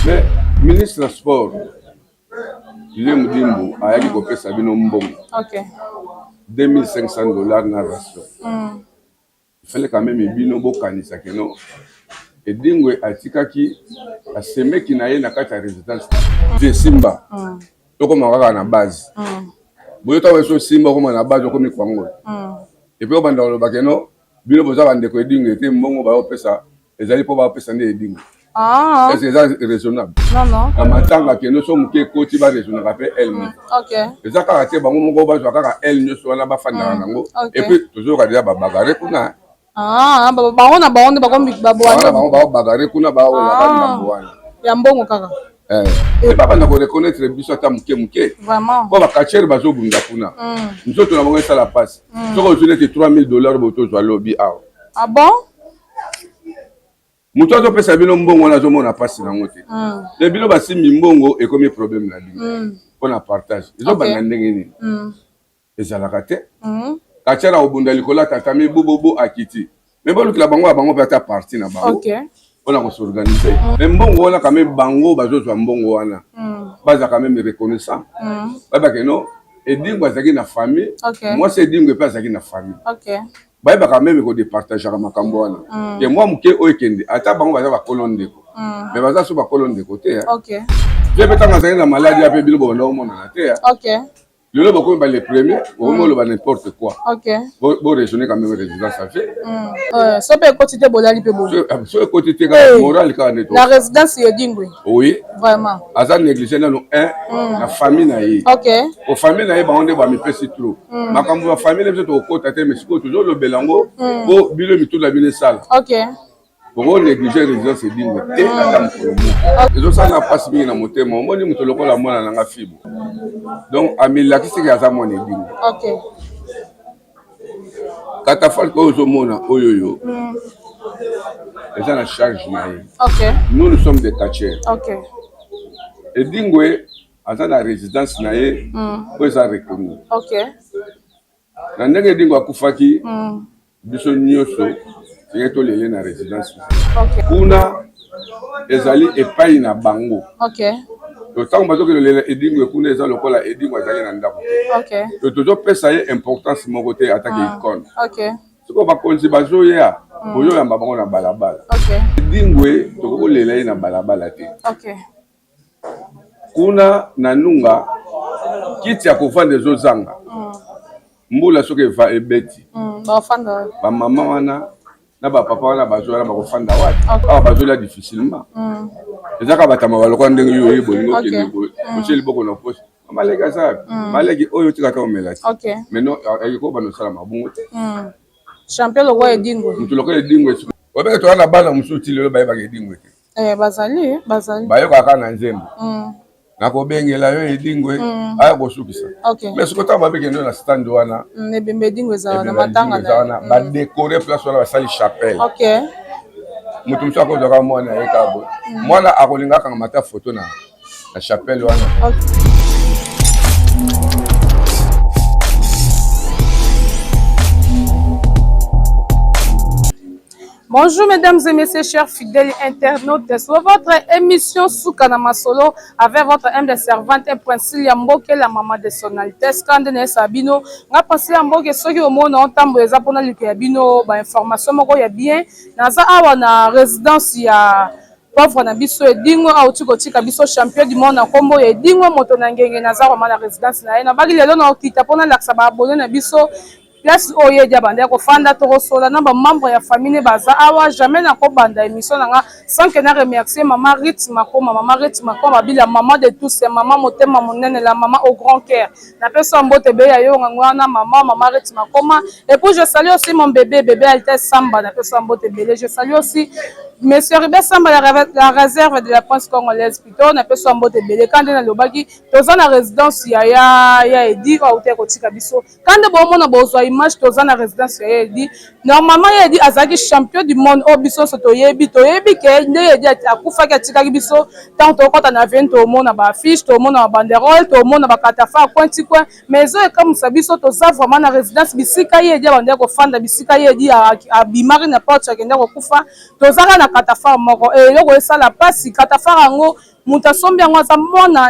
Mais ministre du sport Julien Mudimbu a dit que ça vient bon. Ok. $2,500 na ration. Il fallait quand même bino bo kanisa keno. Et dingwe atikaki a semé qui na ye na kata résidence de Simba. To comme on na base. Boyo to weso Simba comme na base comme Kwango. Et puis on banda lo bakeno bino boza bande ko dingwe te mbongo ba opesa ezali po ba opesa ne dingwe. Ah. Est-ce que c'est raisonnable? Non, non. À matanga que nous sommes qui côté ba raisonnable après elle. Ok. Et ça quand tu bango moko ba joaka elle ne soit na ba fanda nango. Et puis toujours ka dia ba bagarre kuna. Ah, bango na bango ba kombi ba boana. Bango ba bagarre kuna ba o na boana. Ya mbongo kaka. Et papa na ko reconnaître biso ta muke. Vraiment. Ko ba kacher ba zo bunda kuna. Nous autres na bango ça la passe. Soko je n'était $3,000 boto zo lobby ah. Ah bon? Mutu azopesa bino mbongo na zomona pasi na ngote. Le bino basi mbongo et comme problème na bino. On a partage. Ils ont bana ndenge ni. Ezalaka te. Kachara obunda likola tatami bobobo akiti. Mais bon la bango pata parti na bango. OK. On a s'organiser. Mais mbongo wana quand même bango bazozwa mbongo wana. Baza quand même reconnaissant. Baba que non et dingwa zaki na famille. Moi c'est dingwa pas zaki na famille. OK. Bah quand même ko de partager makambo wana. Et moi muke oyekende ata bango baza ba kolonde ko. Mais baza so ba kolonde côté. OK. Je peux t'engager na maladie après bilo bo na omona na te. OK. Le lobo ko ba les premiers, au moins le ba n'importe quoi. OK. Bo raisonner quand même résidence ça fait. So pe quotité bolali pe bo. So quotité ka moral ka neto. La résidence est dingwe. Oui. Vraiment. Aza négliger na no la famille na yi. OK. Au famille na yi ba onde ba mi pesi trop. Makambo ba famille peut au côté te mais siko toujours le belango bo bilo mi tout la bine sala. OK. Pour négliger résidence c'est dingwe. Et attends pour moi. Et ça na passe bien na motema, on dit muto lokola mona na nga fibo. Donc amila ki siki aza mona dingwe. OK. Katafal ko ozomona oyoyo. Eza na charge na ye. OK. Nous sommes des catcheurs. OK. Et dingwe aza na résidence na ye ko eza reconnu. OK. Na ndenge dingwe akufaki biso nyoso to lele na résidence. OK. Kuna ezali epai na bango. OK. To tango bato ke lele edingwe kuna eza lokola edingwe azali na ndako. OK. To toujours pesa ye importance mon côté attaquer icône. OK. Siko ba konzi bazo ya boyo ya bango na balabala. OK. Edingwe to ko lele na balabala te. OK. Kuna na nunga kiti ya kovanda zo zanga. Mbula soke va ebeti. Ba fanda. Ba mama wana na ba papa wana bazola ba kofanda wapi awa bazola difficilement ezaka batama baloko ndenge yo yebo ngo kende bo ocheli boko na poste malega za malegi oyo tika ka omelati mais non ayiko bano sala mabungo champion lo wa edingwe mutu lokole edingwe obeke to na bana musuti lelo baye ba edingwe bazali bayo kaka na nzembo nako bengela yo edingwe aya bosukisa mais siko ta babeke ndo na stand wana ne bembe edingwe za na matanga na ba décorer place wana ba sali chapelle. OK. Mutu mso ko doka mwana ye kabo mwana akolinga kanga mata photo na chapelle wana. Bonjour mesdames et messieurs, chers fidèles internautes, c'est votre émission Soukana Masolo avec votre humble servante Prince Yamboke, la maman de son Altesse Kandene Sabino. Nga Prince Yamboke, ceux qui au monde ont tambour les apona l'Ukabino, ba information moko ya bien. Naza awa na résidence ya pauvre na biso edingwe au tiko tika biso champion du monde na kombo edingwe moto na ngenge naza wa na résidence na ye na bagi lelo na okita pona laksa ba abonné na biso. Place oye dia bande ko fanda to sola na ba membre ya famille baza awa jamais na ko banda émission nga sans que na remercier maman Rit Makoma bila maman de tous ces maman motema monene la maman au grand cœur na pesa mbote be ya yo ngwana maman Rit Makoma et puis je salue aussi mon bébé Altesse Samba na pesa mbote belé je salue aussi Monsieur Ribé Samba la réserve de la France congolaise plutôt na pesa mbote belé quand na lobaki toza na résidence ya edi au te ko tika biso quand bo mona bozwa image toza na résidence ya Yedi normalement Yedi azaki champion du monde o biso so toyebi ke nde Yedi akufaki atikaki biso tant tokota na veni tomona ba affiche tomona ba banderole tomona ba katafa akwenti kwe mais ezo ekamusa biso toza vraiment na résidence bisika Yedi abandeki kofanda bisika Yedi abimaki na porte akendeki kokufa tozaka na katafa moko eloko esala pasi katafa yango muta sombi yango aza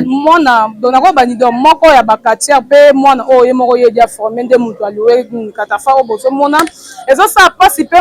mwana donako banido moko ya bakatiere mpe mwana oyo ye moko Yedi aforme nde mutu aluwe katafa oyo bozomona ezosala pasi mpe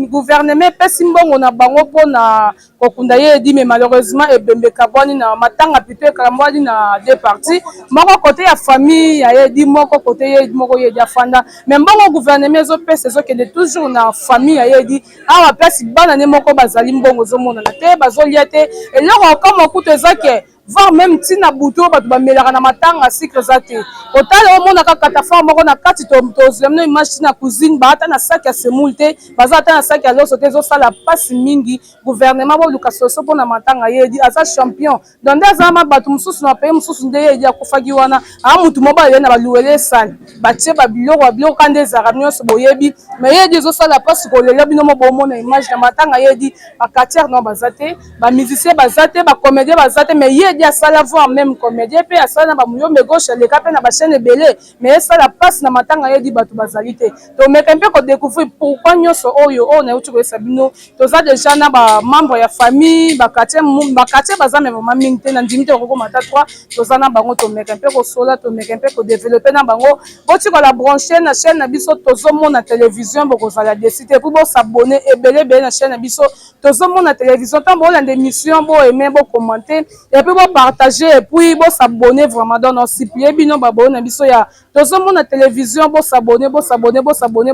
gouvernement epesi mbongo na bango mpona kokunda Yedi mais malheureusement ebembe kabwani na matanga plutôt ekambwani na deux parties moko kote ya famille ya Yedi moko kote Yedi moko Yedi afanda mais mbongo gouvernement ezopesa ezokende toujours na famille ya Yedi awa place bana ne moko bazali mbongo ozomonana te bazolia te eloko kama okuta ezake voir même ntina butu oyo bato bamelaka na matanga sikre eza te otala omonaka katafa moko na kati tozemna image na cuisine baata na saki ya semoule te baza ata na saki ya loso te ezosala pasi mingi gouvernement boluka solution mpona matanga Yedi aza champion donc nde azalama bato mosusu na pays mosusu nde Yedi akufaki wana aa mutu moko baye na baluwele esali batie babiloko ka nde ezalaka nyonso boyebi mais Yedi ezosala pasi kolela bino mo bomona image na matanga Yedi bakatiere no baza te bamusicien baza te bacomédien baza te mais Yedi asala voir même comédien pe asala na bamuyombe gauche leka pe na bachaîne ebele mais esala passe na matanga Yedi bato bazali te tomeka mpe kodécouvrir pourquoi nyonso oyo nauti koyesa bino toza déjà na bamembre ya famille bakatier baza me vraiment mingi te na ndimi te okokoma ta 3 toza na bango tomeka mpe kosola tomeka mpe kodéveloppe na bango botikola branche na chaîne na biso tozomona télévision bokozala desite mpo bosabone ebele na chaîne na biso tozomona télévision ntango bolanda émission boaime bocommante epuis bopartage epuis bosabone vraiment dans nos siplie bino baboyo na biso ya tozomona télévision bosabone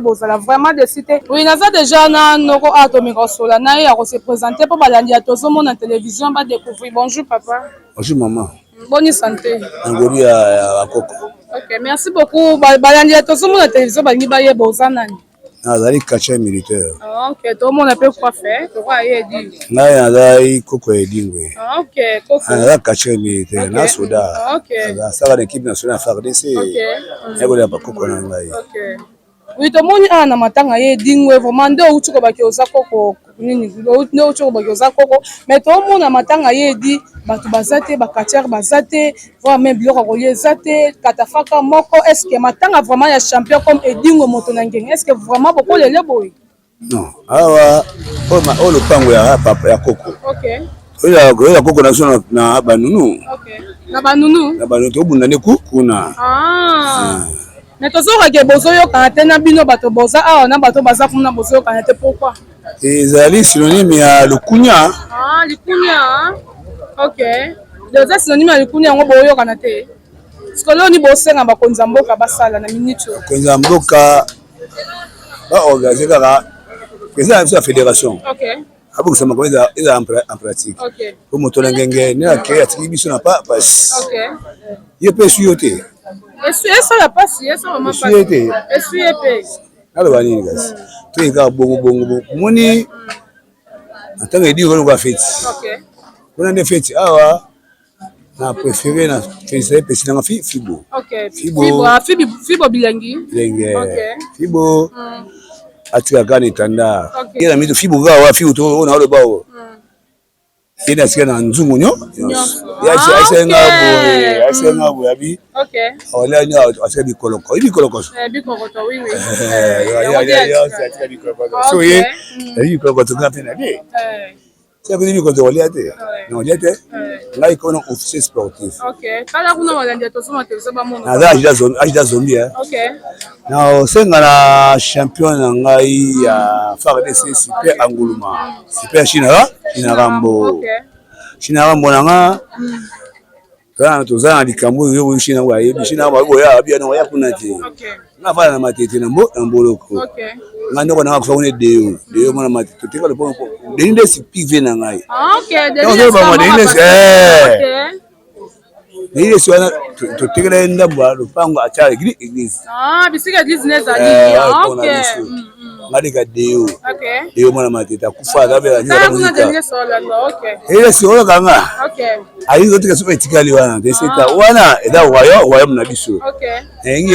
bozala vraiment desite oui naza déjà na noko atomika kosola na ye ya kose présente mpo balandi ya tozomona télévision badécouvrir bonjour papa bonjour maman bonne santé ngolu ya koko ok merci beaucoup balandi ya tozomona télévision balingi bayeba oza nani nazali quartier militaire ok tomona mpe coiffé tokoya Yedi ngai nazali koko ya Edingwe ok koko naza quartier militaire na soda asaka na équipe nationale ya FARDC yakolela bakoko na ngai oui tomoni awa na matanga Yedi vraiment nde outi kobaki oza koko nini nde outi kobaki oza koko mais tomona matanga Yedi bato baza te bakatiere baza te vraiment même biloko kolia eza te katafaka moko est ce que matanga vraiment ya champion comme Edingwe moto na ngenge est ce que vraiment bokolele boye non awa oyo lopango ya koko oyo koko na biso na banunu na banunu tobunda nde kuna mais tozokake bozoyokana te na bino bato boza awa na bato baza kuna bozoyokana te pourquoi ezali synonyme ya lukunya likunya ok eza synonyme ya likunya yango boyokana te sikolo ni bosenga bakonzi ya mboka basala na minute bakonzi ya mboka baorganize kaka président ya biso ya fédération abokisa makambo eza en pratique po moto na ngenge nde akei atiki biso na pasi ye mpe esu yo te esala pasi esu ye te aloba nini kasi toyei kaka bongo moni ntango edi okolokwa feti mpona nde feti awa na préféré na félicité pesi nanga fibo bilenge fibo atikaka na etanda ye na mito fibo kaka wa fibo to oyo na oloba oyo ye na asika na nzungu aisenga boye abi awalani asika bikoloko oyi bikolokoso so ye ayi bikolokoso nga mpe na ye siapesi bikolokoso walia te na walia te ngai kona officier sportif naza agida zombi na osenga na champion na ngai ya FARDC super anguluma super Chinarambo nanga toza na likambo oyo Chinarambo ayebi Chinarambo aboya abia na kuna te nga fala na matete na mboloko nga ndoko nanga kufa kune deo mwana matete toteka lepo deni ndesi pive na ngai deni wana totekela ndambo lupango acha église bisika église nezali ngalika deo Ok. deo mwana mateta kufa kabela Ah, kuna dernier solo, ok. ele solo kanga Ok. ayi zotika soka etikali wana teseta wana eda royaume na biso Ok. engi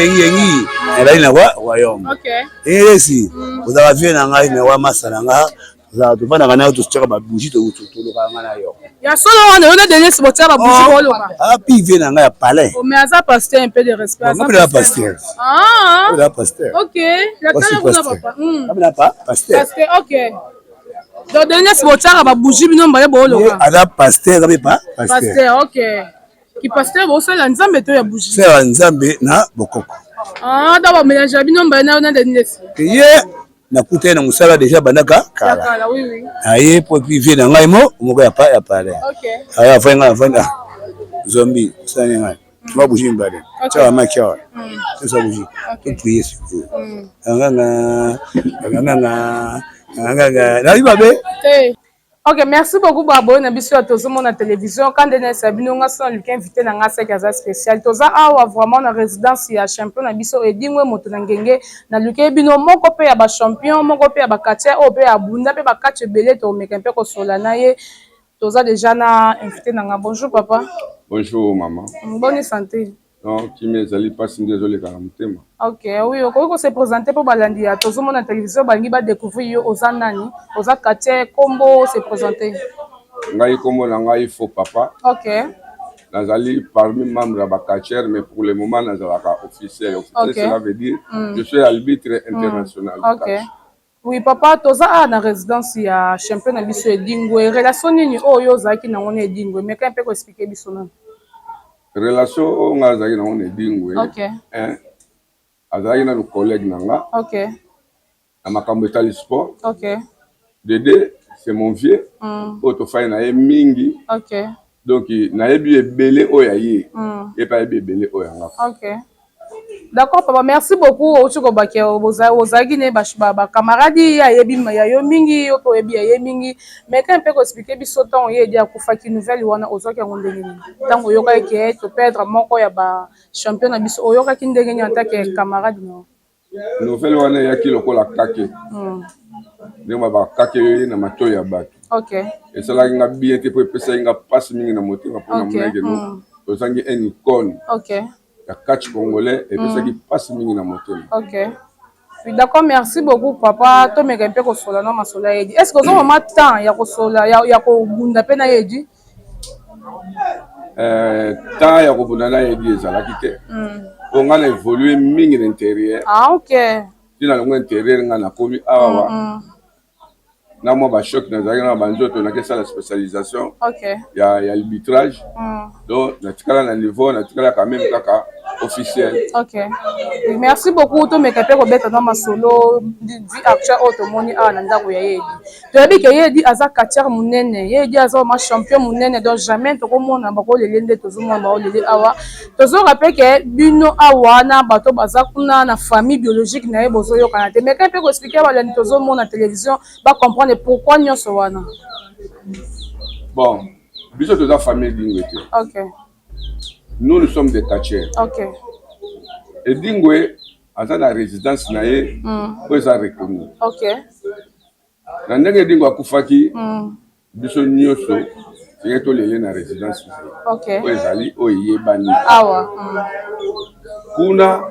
elali na royaume Ok. elesi ozala vie na ngai me wa masala nga ozala tofandaka na yo totiaka babugi tolokaka nga na yo Ya solo wana yo na dernier si botia babugi boloka. api vie na ngai ya palais Mais aza pasteur un peu de respect. ngapela pasteur Ah. pasteur Ok. La tala kuna papa. ngapela pasteur Pasteur, ok. Donc dernier si botia babugi bino mbale boloka. aza pasteur ngape pasteur Pasteur, ok. Ki pasteur bosala nzambe to ya bugi. sera nzambe na bokoko Ah, d'abord mélange bino mbale na dernier. ye nakuta ye na mosala deja bandaka kala Kala, oui oui. aye po epi vie na ngai moko ya palais Ok. aya afai ngai afanda zombi osani ngai mabugi mbale tiaka maki awa tosa bugi topriye sikoyo anganga nayi babe. Ok, merci beaucoup Babo na biso ya tozomo na télévision quand dena sabino nga son lukin invité na nga seka spécial toza awa vraiment na résidence ya champion na biso edingwe moto na ngenge na lukin bino moko pe ya ba champion moko pe ya ba quartier o pe ya bunda pe ba quartier belé to meka pe ko sola na ye toza déjà na invité na nga. Bonjour papa. Bonjour maman. Bonne santé. Non, qui m'ezali pas si désolé quand même. Ok, oui, on se présenter pour balandi ya tozomo na télévision bangi ba découvrir yo oza nani oza quartier combo se présenter. Ngai kombo na ngai faux papa. Ok. Nazali parmi membres de la quartier mais pour le moment nazalaka officiel. Ok. Cela veut dire je suis arbitre international. Ok. Oui papa toza na résidence ya champion na biso edingwe relation nini oyo ozalaki nango na edingwe mais quand peut ko expliquer biso nani. Relation o nga azali nango na edingwe. Ok. Azali na collègue nanga. Ok. Na makambo etali sport. Ok. Dédé c'est mon vieux. Auto fay na ye mingi. Ok. Donc na yebi ebele oya ye. Et pas ebele oya nga. Ok. D'accord papa, merci beaucoup. Ochuko bakia ozagi ne ba camarade ya yebi ya yo mingi yo to yebi ya mingi. Mais quand peut expliquer biso temps ye dia kufaki nouvelle wana ozoki ngondeni. Tango yoka ke to perdre moko ya ba champion na biso oyoka ki ndenge ni en tant que camarade no. Nouvelle wana ya ki lokola kake. Ndema ba kake yo na mato ya bato. Ok. Et cela nga bien te pour pesa nga passe mingi na moto pour na monenge no. Tozangi une icône. Ok. Ya catch congolais et pesa qui passe mingi na moto. Ok. Oui, d'accord, merci beaucoup papa. To me rempe ko sola no masola yedi. Est-ce que vous avez temps ya ko sola ya ko bunda pe na yedi? Temps ya ko bunda na yedi ezalaki te. On a évolué mingi à l'intérieur. Ah ok. Tina longo intérieur nga na komi awa. Na moi ba choc na zaki na banzoto na kesa la spécialisation. Ok. Ya l'arbitrage. Donc na tikala na niveau na tikala quand même kaka officiel. Ok. Et merci beaucoup to me kepe ko beta na masolo di actuel automoni a na ndako ya yedi. To yebi ke yedi aza quartier munene. Yedi aza ma champion munene donc jamais to ko mona ba ko lelende to zo mona ba lele awa. To zo rappelle ke bino awa na bato baza kuna na famille biologique na ye bozo yo kana te. Mais kepe ko expliquer ba lende to zo mona télévision ba comprendre pourquoi nyonso wana. Bon, biso to za famille d'Ingwete. Ok. Nous sommes des quartiers. Ok. Et Dingwe a la résidence nae pour ça reconnu. Ok. Na ndenge Dingwe akufaki biso nyoso c'est to lele na résidence. Ok. Ezali oyebani. Awa. Kuna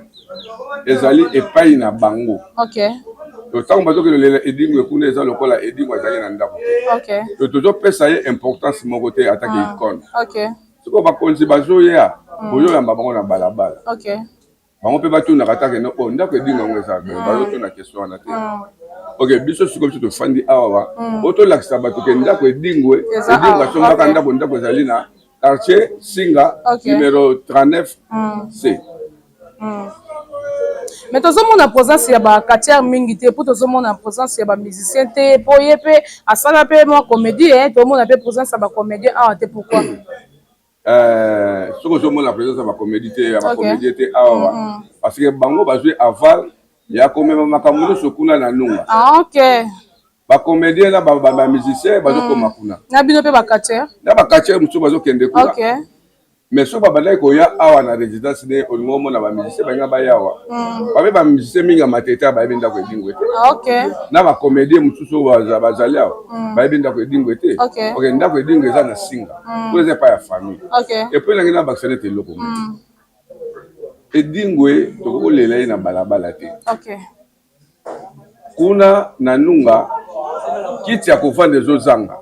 ezali epai na bango. Ok. To tango bazo ke lele Dingwe kuna ezali lokola Dingwe azali na ndako. Ok. To tozo pesa ye importance mon côté attaquer icône. Ok. Siko bakonzi bazo ya boyo yamba bango na balabala. Ok. Bango pe batu na kataka no o ndako Dingwe ngweza bazo to na question na te. Ok, biso siko to fandi awa auto lakisa bato ke ndako Dingwe asomba ndako ndako ezali na quartier Singa numéro 39 C. Mais tout le monde a présence ya ba quartier mingi te pour tout le monde a présence ya ba musicien te pour yepe asala pe mo comédie tout le monde a pe présence ya ba comédien ah te pourquoi ce que je montre la présence de ma comédie te ma comédie te awa parce que bango ba jouer aval ya komema makambo sokuna na nunga ah ok ba comédien na ba musicien ba zo koma kuna na bino pe ba quartier na ba quartier mutu ba zo kende kuna ok mais so babandaki koya awa na résidence ne olingo omona bamusicien balinga bayawa babe bamusicien mingi ya matete bayebi ndako edingwe te na bacomédien mosusu oyo bazali awa bayebi ndako edingwe te ok ndako edingwe eza na singa po eza epai ya famille epuis nangi na bakisane te eloko moko edingwe tokokolela ye na balabala te kuna na nunga kiti ya kovanda ezozanga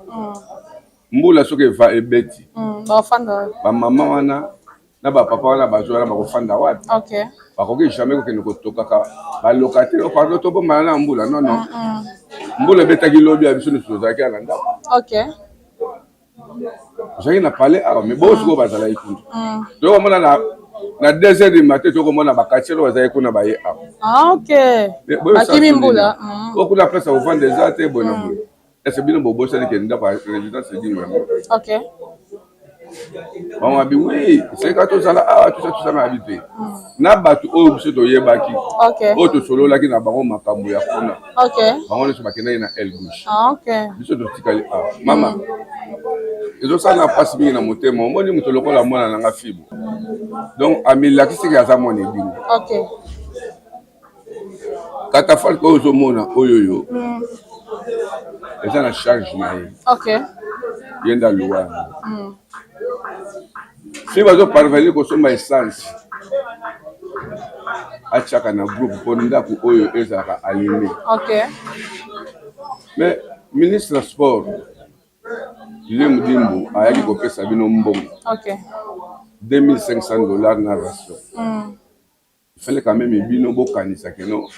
mbula soki eva ebeti bamama wana na bapapa wana bazwala bakofanda wapi bakoki jamais kokende kotokaka balocataire pardon tobombana na mbula non mbula ebetaki lobi ya biso nyonso tozalaki na ndako ozalaki na palais awa mais bao sikoyo bazalaki kuna tokomona na 2h du matin tokomona bakatiere bazalaki kuna baye awa bakimi mbula okuna place kovanda eza te boye na boye est-ce bino bobosani ke ndako ya résidence edingwe yango bamabi oui esika tozala awa tosana yabi te na bato oyo biso toyebaki oyo tosololaki na bango makambo ya kuna bango nyonso bakendaki na el gauche biso totikali awa mama ezosala mpasi mingi na motema omoni moto lokola mwana nanga fibre donc amilakisiki aza mwana edingwe katafalke oyo ozomona oyoyo eza na charge na ye ye nda luwa yango si bazoparvenir kosomba essence atiaka na groupe mpo ndako oyo ezalaka aligné mais ministre ya sport Julien Mudimbu ayaki kopesa bino mbongo $2500 na ration il fallait quand même bino bokanisa keno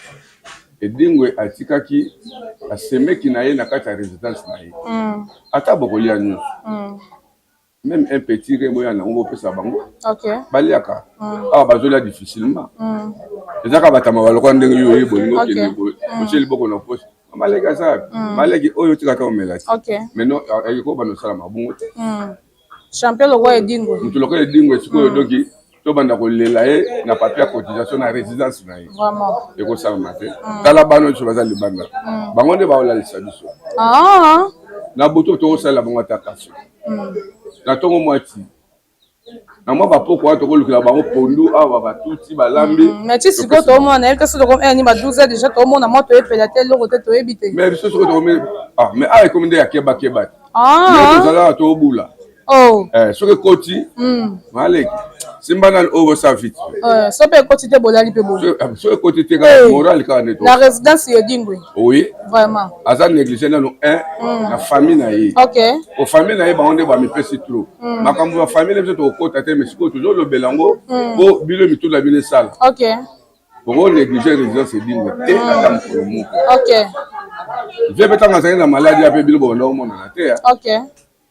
edingwe atikaki asemeki na ye na kati ya résidence na ye ata bokolia nyonso même un petit remo ya nango bopesa bango baliaka awa bazolia difficilement ezaka batama balokwa ndenge yo oye bolingo kende boye otie liboko na poche maleki aza maleki oyo otikaka omela te maintenant ekoko banosala mabungo te champion lokwa edingwe moto lokwa edingwe sikoyo doki tobanda kolela ye na papier ya cotisation na résidence na ye ekosalama te tala bano nyonso baza libanda bango nde baolalisa biso na butu tokosalela bango ata kaso na ntongo mwati na mwa bapoko wana tokolukela bango pondu awa batuti balambi mais ti sikoyo toomona yebi te so tokomi ba 12 déjà toomona mwa toyepela te eloko te toyebi te mais biso sikoyo tokomi mais awa ekomi nde ya kebakeba te yo tozalaka tobula soki ekoti maleki simba nani oyo bosa vite so mpe ekoti te bolali mpe boye so ekoti te kaka moral kaka nde na résidence edingwe oui vraiment aza négligé nano na famille na ye famille na ye bango nde bamipesi trop makambo ya famille biso tokokota te mais sikoyo tozolobela yango po bino mituna bino esala bongo négligé résidence edingwe te ata mokolo moko vie mpe ntango azalaki na maladi ya mpe bino bobanda omonana te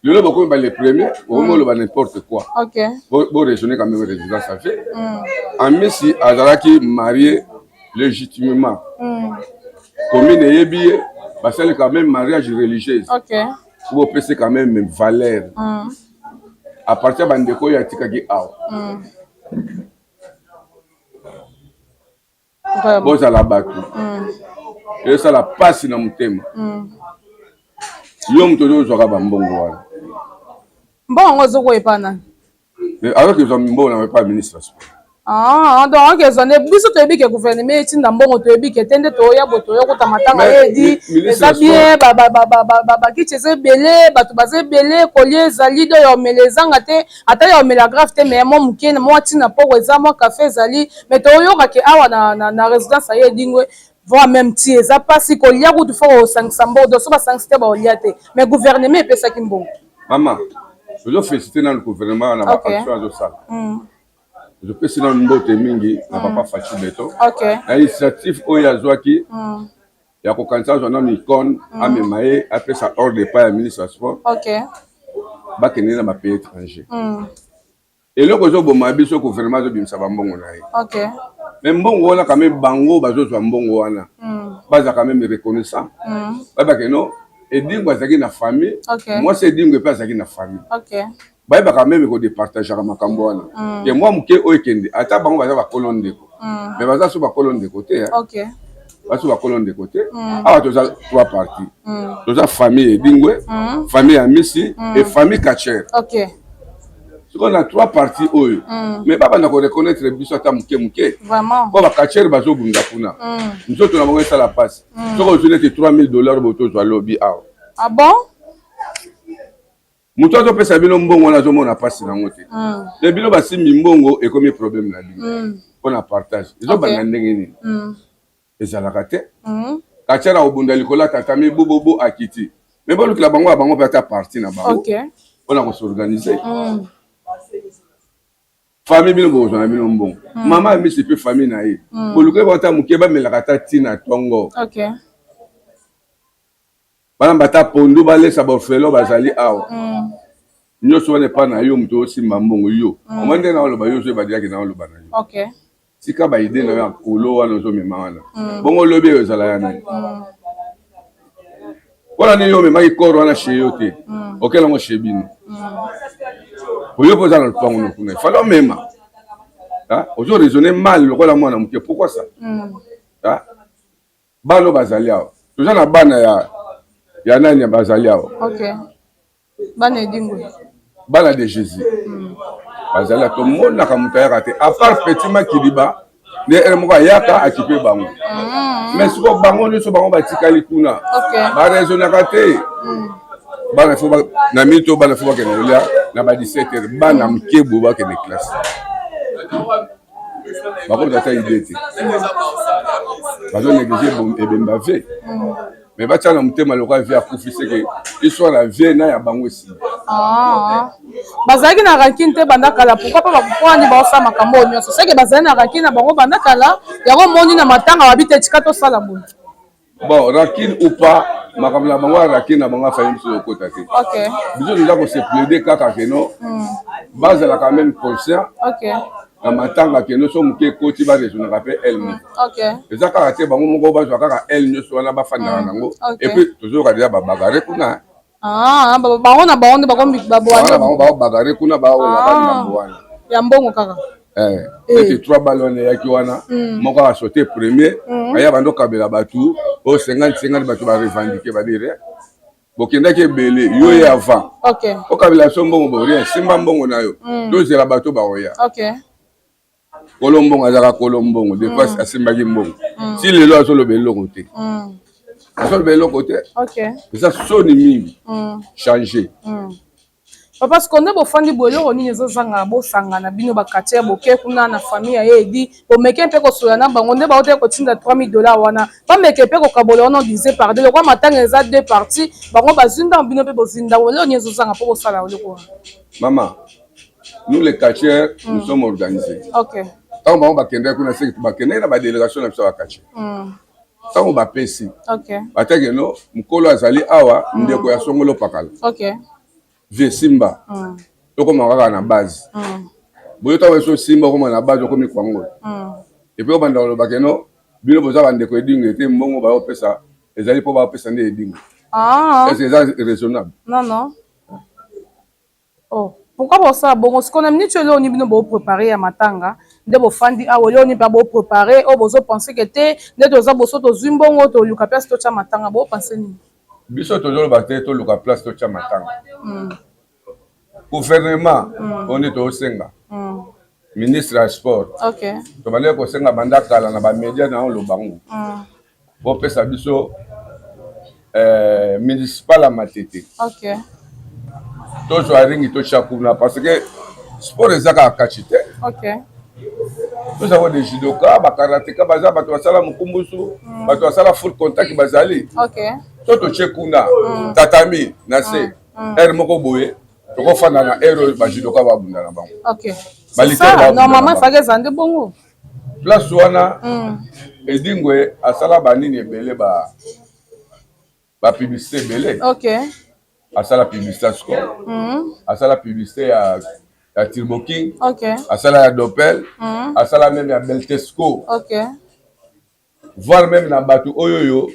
lelo bokomi bale premier bokomi oloba n'importe quoi boraisonner quand même résidence a fait amisi azalaki marié légitimement commune eyebi ye basali quand même mariage religieuse bopesi quand même valeur à partir ya bandeko oyo atikaki awa bozala bato ezosala mpasi na motema yo moto oyo ozwaka bambongo wana mbongo yango ozokoyepa nani alors que ezwa mbongo na epa ministre ya sport donc okezwa nde biso toyebi ke gouvernement etinda mbongo toyebi ke te nde toya bo toya kota matanga edi eza bien bakiti eza ebele bato baza ebele kolia ezali do ya omela ezanga te ata ya omela grave te mais mwa moke mwa ntina poko eza mwa kafe ezali mais toyokake awa na résidence aye edingwe voire même ti eza mpasi kolia kutu fo kosangisa mbongo do so basangisi te baolia te mais gouvernement epesaki mbongo mama tozofélicité na le gouvernement na baaction azosala tozopesi na mbote mingi na papa Fachi Beto na initiative oyo azwaki ya kokanisa azwa nano icone amema ye apesa ordre epai ya ministre ya sport bakende na bapays étranger eloko ezoboma biso gouvernement azobimisa bambongo na ye mais mbongo wana quand même bango bazozwa mbongo wana baza quand même reconnaissant bayebake no edingwe azalaki na famille mwasi edingwe mpe azalaki na famille bayebaka meme kodepartageaka makambo wana ke mwa moke oyo ekende ata bango baza bakolo ndeko mais baza so bakolo ndeko te baso bakolo ndeko te awa toza trois parties toza famille edingwe famille ya misi et famille kachere On a 3 parties oyo. Mais pas na ko reconnaître biso ata muke. Vraiment. Ko ba kacher bazo bunda kuna. Nous autres na bango ça la passe. Soko ozune te $3000 boto zo lobby aw. Ah bon? Muto azo pesa bino mbongo na zo mona passe na ngote. Le bino ba simi mbongo e comme problème na bino. On a partage. Ils ont bana ndenge ni. Ezalaka te. Kacher na obunda likola tatami bobo akiti. Mais bon que la bango peut être partie na bango. OK. On a s'organiser. Famille bino bozo na bino mbongo. Maman mi c'est peu famille na ye. Boluke bota mukeba melakata tina tongo. OK. Bana bata pondu bale sabofelo bazali awo. Nyoso wane pa na yo mto simba mbongo yo. Omande na oloba yo zo badia ki na oloba na yo. OK. Sika ba ide na ya kolo wana zo mema wana. Bongo lobi yo zala ya nani. Wala ni yo mema ki koro wana sheyo te. Okela mo shebino. Oyo poza na lupango no kuna. Falo mema. Hein? Ozo raisonner mal lokola mwana muke. Pourquoi ça? Hein? Bano bazali awo. Toza na bana ya nani ya bazali awo. OK. Bana edingwe. Bana de Jésus. Bazali to mona ka mutaya te. À part petit makiliba, ne elmoka yaka akipe bango. Mais siko bango ni so bango batikali kuna. OK. Ba raisonner ka te. Bana fo na mito bana fo ba kenelia na ba 17h bana mkebo ba kene classe. Bako data idée te. Bazo négliger bon ebemba ve. Mais va tchala mutema loka vie akufise ke histoire la vie na ya bango si. Ah. Bazaki na rankine te banda kala pourquoi pas bakukwa ni ba osama makambo nyonso. C'est que bazaki na rankine na bango banda kala yango moni na matanga babite tikata sala bon. Bon, rankine ou pas, makambo na bango rankine na bango fa yimso okota te. OK. Biso déjà ko se plaider kaka ke no. Base la quand même conscient. OK. Na matanga ke no so muke koti ba raison na rappel elle. OK. Ezaka ate bango moko ba zo kaka elle nyoso wana ba fanda nango. Et puis toujours ka dia ba bagare kuna. Ah, bango na bango bakombi babwana. Bango ba bagare kuna ba o la ba na bwana. Ya mbongo kaka. C'était 3 ballons yaki wana. Moko a sauté premier. Aya bando kabela batu. O 50 batu ba revendiquer ba dire. Bokenda ke belé yo ya avant. OK. O kabela so mbongo bo rien. Simba mbongo na yo. Doze la bato ba oya. OK. Kolombongo azaka kolombongo des fois asimba ki mbongo. Si lelo azo lo belo côté. Azo lo belo côté. OK. Ça soni mingi. Changer. Papa sikonde bofandi boloko nini ezozanga bosangana bino bakatier boke kuna na famille ya edi bomeke mpe kosola na bango nde baote kotinda $3000 wana bameke mpe kokabola wana divisé par deux lokwa matanga eza deux parties bango bazinda bino mpe bozinda boloko nini ezozanga mpo bosala oloko wana. Maman, nous les catcheurs, nous sommes organisés. OK. Tant que bakende kuna c'est que bakende na ba délégation na biso ba catcher. Tant que ba pesi. OK. Batake no mukolo azali awa ndeko ya songolo pakala. OK. Vie Simba. Toko makaka na base. Boyo tawe so Simba koma na base komi kwango. Et puis obanda lo bakeno bino boza bandeko edinga te mbongo ba opesa ezali po ba opesa nde edinga. Ah. Est-ce que c'est raisonnable? Non non. Oh, pourquoi pour ça bon ce qu'on a mis tu là on bino bo préparer ya matanga nde bo fandi awo lo ni pa bo préparer o bozo penser que te nde toza boso to zimbongo to luka place to cha matanga bo penser ni. Biso toujours bateau to luka place to cha matanga. Gouvernement on est au Senga. Ministre des Sports. OK. To bale ko senga banda kala na ba media na lo bango. Bo pesa biso municipal à Matete. OK. To so aringi to chakuna parce que sport ezaka kachite. OK. Nous avons des judoka, ba karatéka baza bato basala mukumbusu, bato basala full contact bazali. OK. Toto chekuna tatami na se er moko boye toko fana na ero ba judoka ba bunda na bango. OK. C'est ça, normalement il fallait zande bongo. Place wana edingwe asala banini ebele ba publicité belé. OK. Asala publicité score. Asala publicité ya Turbo King. OK. Asala ya Doppel. Asala même ya Beltesco. OK. Voir même na batu oyoyo.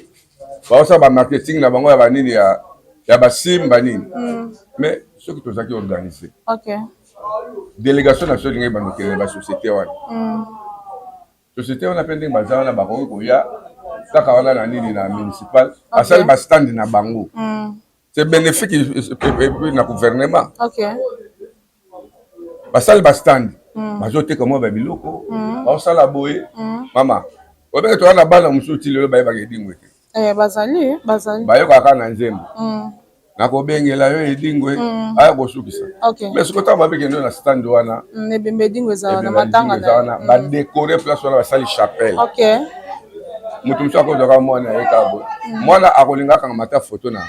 Ba osa ba marketing na bango ya banini ya ba sim banini. Mais ce que tozaki organisé. OK. Délégation nationale ngai banokele ba société wana. Société wana pending bazala na bango ko ya kaka wana na nini na municipal. Asala ba stand na bango. C'est bénéfique na gouvernement. OK. basali bastand bazoteka mwa babiloko baosala boye mama obeke toza na bana mosusu ti lelo bayebaka edingwe te bazali bayokaka na nzembo nakobengela yo edingwe aya kosukisa mais soki otanga babekende na stand wana ebembe edingwe eza na matanga wana badekore place wana basali chapelle moto mosusu akozwaka mwana yeka boye mwana akolinga akanga mata foto na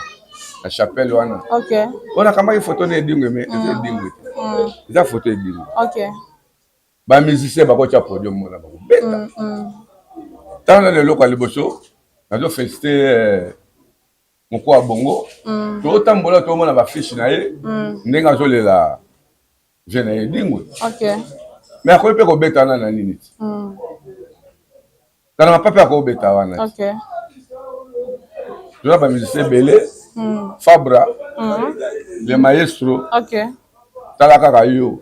chapelle wana ona kamaki foto na edingwe mais eza edingwe te eza foto edingwe bamusicien bakotya podium mona bakobeta ntango na leloko ya liboso nazofélicité moko ya bongo totambola tomona bafiche na ye ndenge azolela je na ye edingwe mais akoki mpe kobeta wana na nini ti kana mapape akobeta wana ti toza bamusicien ebele Fabra le maestro tala kaka yo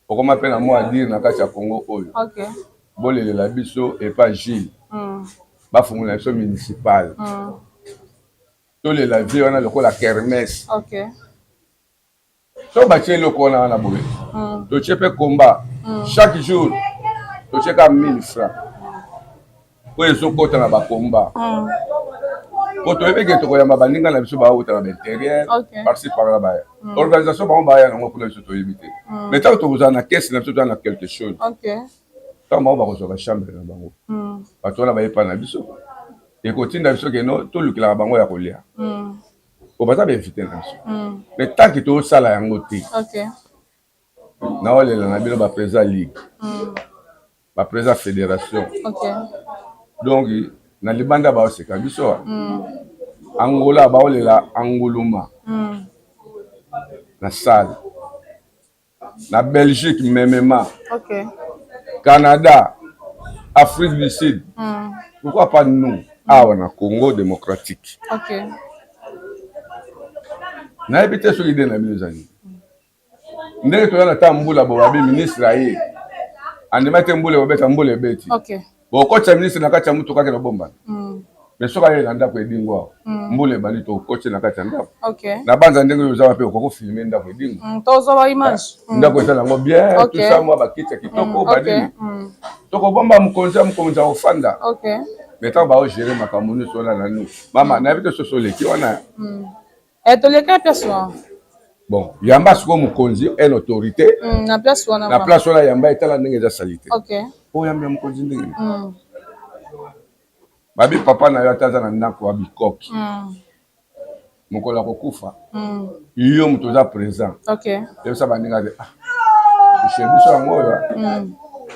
okoma mpe na mwa dire na kati ya Congo oyo bolelela biso epa Gilles bafungola biso municipal tolela vie wana lokola kermesse so batie eloko wana boye totie mpe komba chaque jour totie ka 1000 francs po ezokota na bakomba po toyebeke tokoyamba baninga na biso baauta na baintérieur parci par là baya organisation bango baya nango mpona biso toyebi te mais ntango tokozala na kese na biso toza na quelque chose ntango bango bakozwa bachambre na bango bato wana bayepa na biso ekotinda biso keno tolukelaka bango ya kolia po baza bainvite na biso mais tanke tosala yango te naolela na bino baprésident ligue baprésident fédération donc na libanda baoseka biso angola baolela anguluma na salle na Belgique memema Canada Afrique du Sud pourquoi pas nous awa na Congo démocratique nayebi te soki ide na bino ezali ndenge toza na ta mbula bo babi ministre aye andima te mbula bobeta mbula ebeti bokotisa ministre na kati ya mutuka ke na bombana mais soki aye na ndako edingo awa mbula ebali tokotise na kati ya ndako na banza ndenge oyo ozawa mpe okokofilme ndako edingo ndako eza nango bien tusa mwa bakiti ya kitoko badini tokobomba mokonzi ya mokonzi akofanda mais ntango baogere makambo nyonso wana na nu mama nayebi te soso oleki wana toleka place wana bon yamba sikoyo mokonzi une autorité na place wana yamba etala ndenge eza sali te po yamba ya mokonzi ndenge babi papa na yo ata aza na ndako ya bikoki mokolo akokufa yo moto oza présent yebisa baninga te bishe biso yango oyo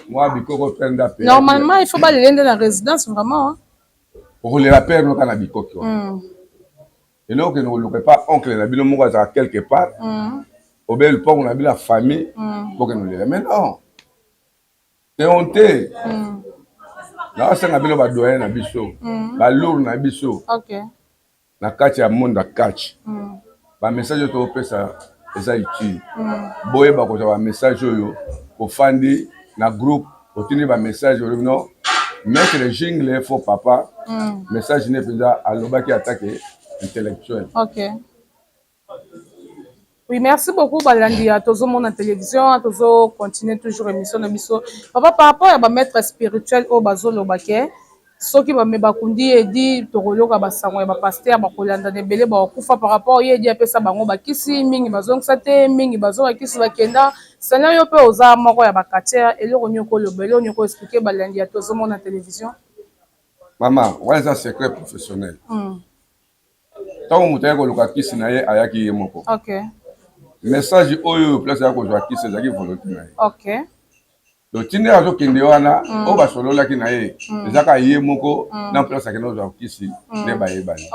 mwa bikoko penda pe normalement il faut balela nde na résidence vraiment okolela pere noka na bikoki wana eloko ne koluka pa oncle na bino moko azala quelque part obeli mpongo na bino ya famille mpoke nolela mais non te honte naosenga bino badoyen na biso balour na biso na kati ya monde ya catch bamessage oyo tokopesa eza utile boyeba kozwa bamessage oyo ofandi na groupe otindi bamessage oyo no maître jingle fo papa message ne mpenza alobaki atake intellectuel. Oui, merci beaucoup balandi à tozo mon télévision, tozo continuer toujours émission na biso. Papa par rapport à ba maître spirituel au bazo lobake, soki ba me bakundi edi tokoloka basango ya ba pasteur ba kolanda ne belé ba kufa par rapport yedi apesa bango bakisi mingi bazongisa te mingi bazo bakisi bakenda. Seigneur yo pe oza moko ya ba quartier eloko nyoko lobelo nyoko expliquer balandi à tozo mon télévision. Maman, ouais ça secret professionnel. Tant moto ya koluka kisi na ye ayaki ye moko. Message oyo place ya kozwa kisi ezaki volonté na ye. Donc tinde azokende wana o basololaki na ye ezaka ye moko na place akende kozwa kisi nde bayebani.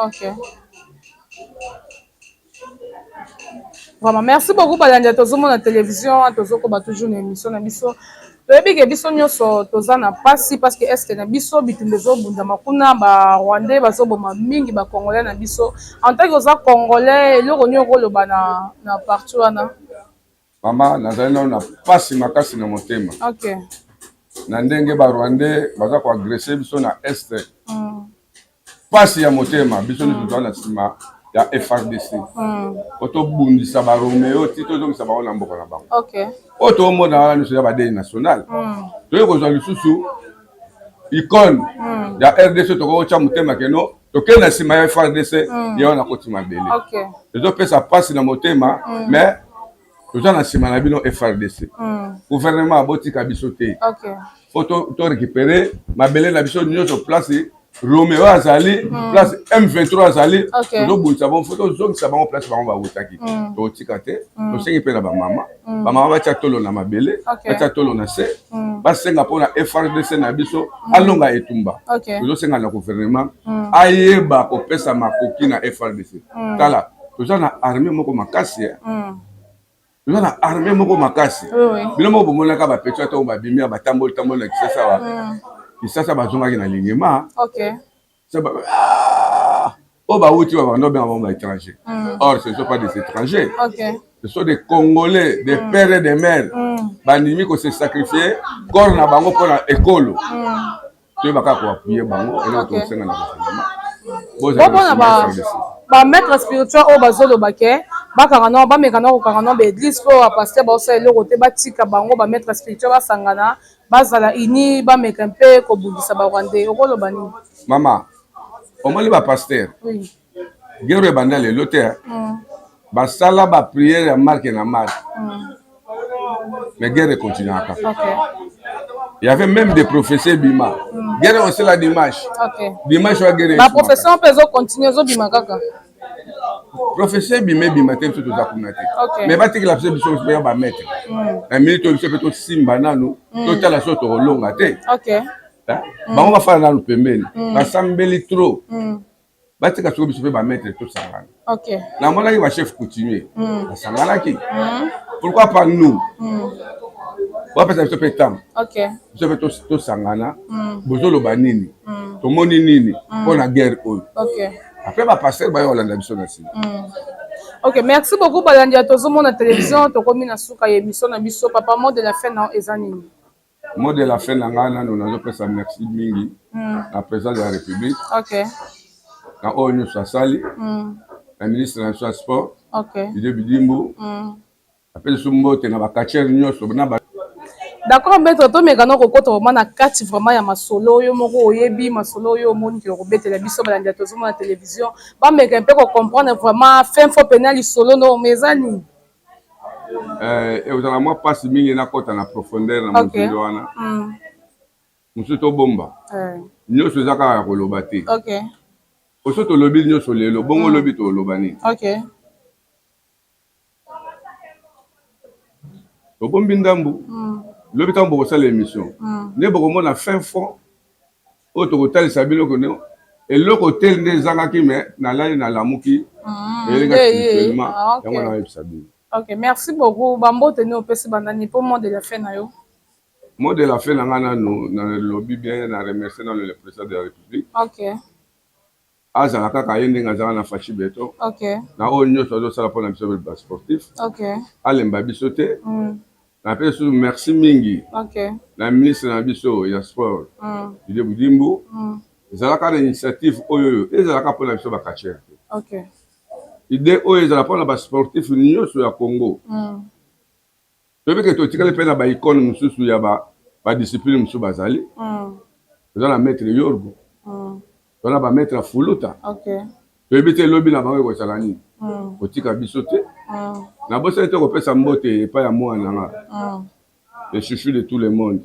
Vraiment, merci beaucoup balandi tozo mon télévision, tozo ko ba toujours une émission na biso. Toyebi ke biso nyonso toza na pasi parce que est na biso bitumba ezobunda makuna ba Rwandais bazoboma mingi ba Congolais na biso en tant que oza Congolais eloko nyoko loba na partout wana mama nazali na pasi makasi na motema na ndenge ba Rwandais baza ko agresser biso na est pasi ya motema biso nyonso toza na sima ya FRDC oto bundisa ba Romeo tito donc ça va on mboka na bango OK oto mona wana so ya ba deuil national to ko zo lisusu icône ya RDC to ko cha mutema keno to kena sima ya FRDC ya na kotima bele OK ezo pesa passe na motema mais toza na sima na bino FRDC gouvernement abotika biso te OK faut to récupérer mabele na biso nyonso place Romeo azali place M23 azali to bonisa bon photo zongisa bango place bango ba wutaki to tika te to sengi pe na ba mama ba tia tolo na mabele ba tia tolo na se ba senga pona FRDC na biso alonga etumba to senga na gouvernement ayeba ko pesa makoki na FRDC tala toza na armée moko makasi toza na armée moko makasi bino moko bomonaka ba petro to ba bimia ba tamboli na kisasa wa kisasa bazongaki na lingema oh bah oui tu vas voir non bien avant étranger or ce ne sont pas des étrangers ce sont des Congolais des pères et des mères bandimi ko se sacrifier corps na bango pour la école tu vas pas appuyer bango et là to senga na ba maître spirituel au bazolo baké bakanga no ba mekana ko kanga no be église ko pasteur ba osala le côté batika bango ba maître spirituel basangana bazala ini ba meka mpe ko bundisa ba Rwandais okolo bani mama omoli ba pasteur guerre banda le loter ba sala ba prière ya marque na marque mais guerre continue encore il y avait même des professeurs bima guerre aussi la dimanche dimanche wa guerre ba professeur pezo continuer zo bima kaka professeur bima te tout za kumate mais ba tiki la biso biso ba maître na minute biso peto simba nanu to tala so to longa te bango ba fala nanu pembeni ba sambeli trop ba tika so biso ba maître to sangana na mona ki ba chef coutumier ba sangana ki pourquoi pas nous ba pesa biso petam biso peto to sangana bozolo banini to moni nini pona guerre oyo après ba passer ba yolanda biso na sima OK merci beaucoup balandi ya tozomo na télévision to komi na suka ya émission na biso papa mot de la fin na ezanini mot de la fin na ngana nous nazo pesa merci mingi na président de la République na onyo sasali na ministre national sport Didier Bidimbo après sumbote na ba catcher nyonso na ba d'accord maître to mekano ko kota vraiment na kati vraiment ya masolo yo moko oyebi masolo yo moni ki ko betela biso balandi to zomo na télévision ba meka mpe ko comprendre vraiment fin fo penal solo no mezani et vous allez moi passe mingi na kota na profondeur na mutilo wana musuto bomba nyonso zaka ya koloba te oso to lobi nyonso lelo bongo lobi to lobani to bombi ndambu lobi tambo ko sala émission ne boko mona fin fond o to ko talisa bino ko ne eloko tel nde zangaki me na lali na lamuki elenga spirituellement yango na yebisa bino OK merci beaucoup bambote ne opesi bandani pour mot de la fin na yo mot de la fin na ngana no na lobby bien na remercier dans le président de la République azala kaka yende ngazala na fachi beto na o nyonso do sala pona biso ba sportif alemba biso te na peso merci mingi na ministre na biso ya sport Didier Bidimbo ezalaka na initiative oyo ezalaka pona biso ba catcher idée oyo ezala pona ba sportif nyonso ya Congo tobi ke totikale pe na ba icône mususu ya ba discipline mususu bazali ezala maître Yorgo tona ba maître Fuluta toyebi te lobi na bango ekosala nini kotika biso te na bosa te kopesa mbote epai ya mwana nanga le chouchou de tout le monde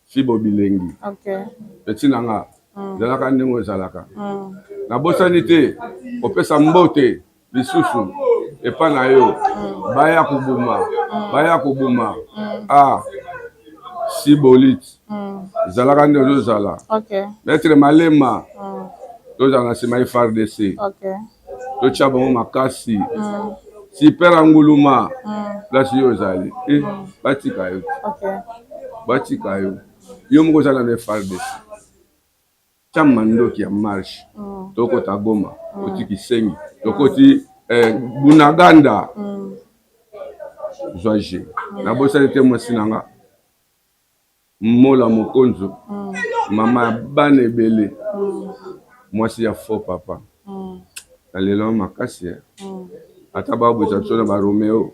Fibo Bilengi petit nanga ezalaka ndenge ezalaka na bosani te kopesa mbote lisusu epai na yo baya kobuma Sibolit ezalaka nde ozozala maître Malema tozala na nsima FRDC totya bango makasi Super Anguluma place yo ezali batika yo yo moko ozala na FRDC tya mandoki ya marche tokota Goma otiki Sengi tokoti Bunaganda Zoaje na bosani te mwasi nanga Mola Mokonzo mama ya bana ebele mwasi ya faux papa na lelo makasi ata babwisa biso na baromeo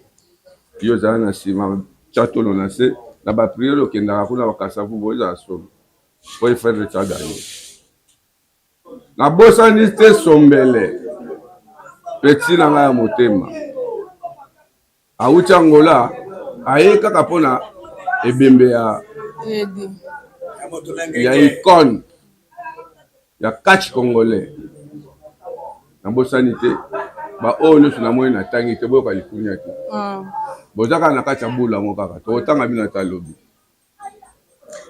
yo ozala na nsima tchatolo na se na bapriere okendaka kuna bakasavu boyo ezala somo po efere tya ganye nabosani te sombele peti na ngai ya motema awuti Angola aye kaka mpona ebembe ya icône ya catch congolais nabosani te baoyo nyonso namoni natangi te boyoka likunya te bozaka na kati ya bula ngo kaka tokotanga bino ata lobi.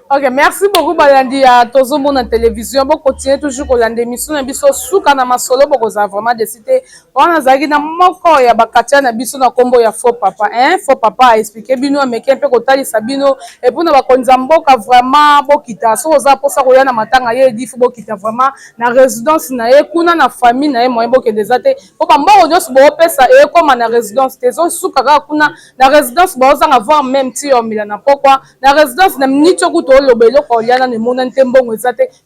Ok, merci beaucoup balandi ya tozomo na télévision. Bon, continuez toujours kolanda émission na biso suka na masolo boko za vraiment décidé. On a zagi na moko ya bakatia na biso na kombo ya faux papa. Faux papa a expliqué bino ameke mpe kotali sabino et pour na bakonza mboka vraiment bokita. So oza posa koya na matanga ye di fu bokita vraiment na résidence na ye kuna na famille na ye moyen bokende zate. Po ba mboko nyos bo pesa e comme na résidence tezo suka ka kuna na résidence bo za avoir même ti o milana pourquoi na résidence na minito kuto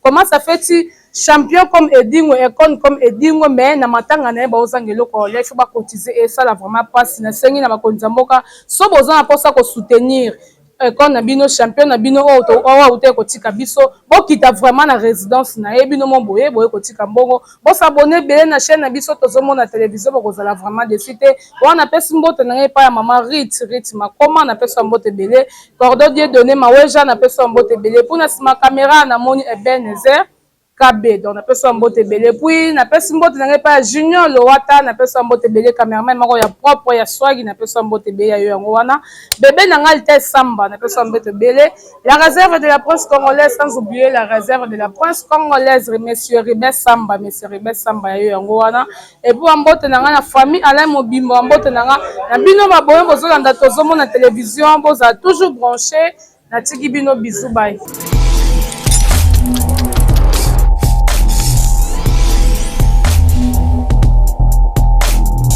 comment ça fait champion comme Edingo icône comme Edingo mais na matanga na ba ozangelo ko le faut ba cotiser et ça la vraiment passe na sengi na bakonza mboka so boza pour ça ko soutenir icône na bino champion na bino o te ko tika biso bokita vraiment na résidence na ye bino mon boye ko tika mbongo bo s'abonner belé na chaîne na biso tozomo na télévision boko zala vraiment de cité on appelle mbote na pa ya maman Rit makoma na pesa mbote belé cordon Dieu donné ma weja na pesa mbote belé pour na sima caméra na moni Ebenezer KB donc na pesa mbote belé puis na pesa mbote na pa Junior Lowata na pesa mbote belé cameraman mako ya propre ya swagi na pesa mbote belé yo yango wana bébé na ngalte samba na pesa mbote belé la réserve de la prince congolaise sans oublier la réserve de la prince congolaise monsieur Ribes Samba yo yango wana et puis mbote na nga na famille Alain Mobimbo mbote na nga na bino ba boyo bozolanda tozomo na télévision boza toujours branché na tiki bino bisou bye.